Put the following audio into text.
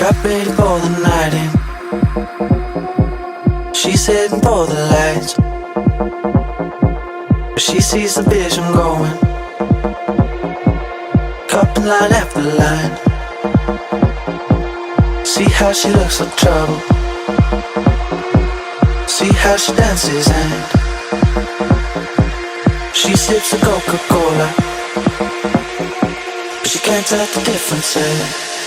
Got ready for the night in. She's heading for the lights, but she sees the vision going. Cupping line after line. See how she looks like trouble. See how she dances and she sips the Coca-Cola, but she can't tell the difference.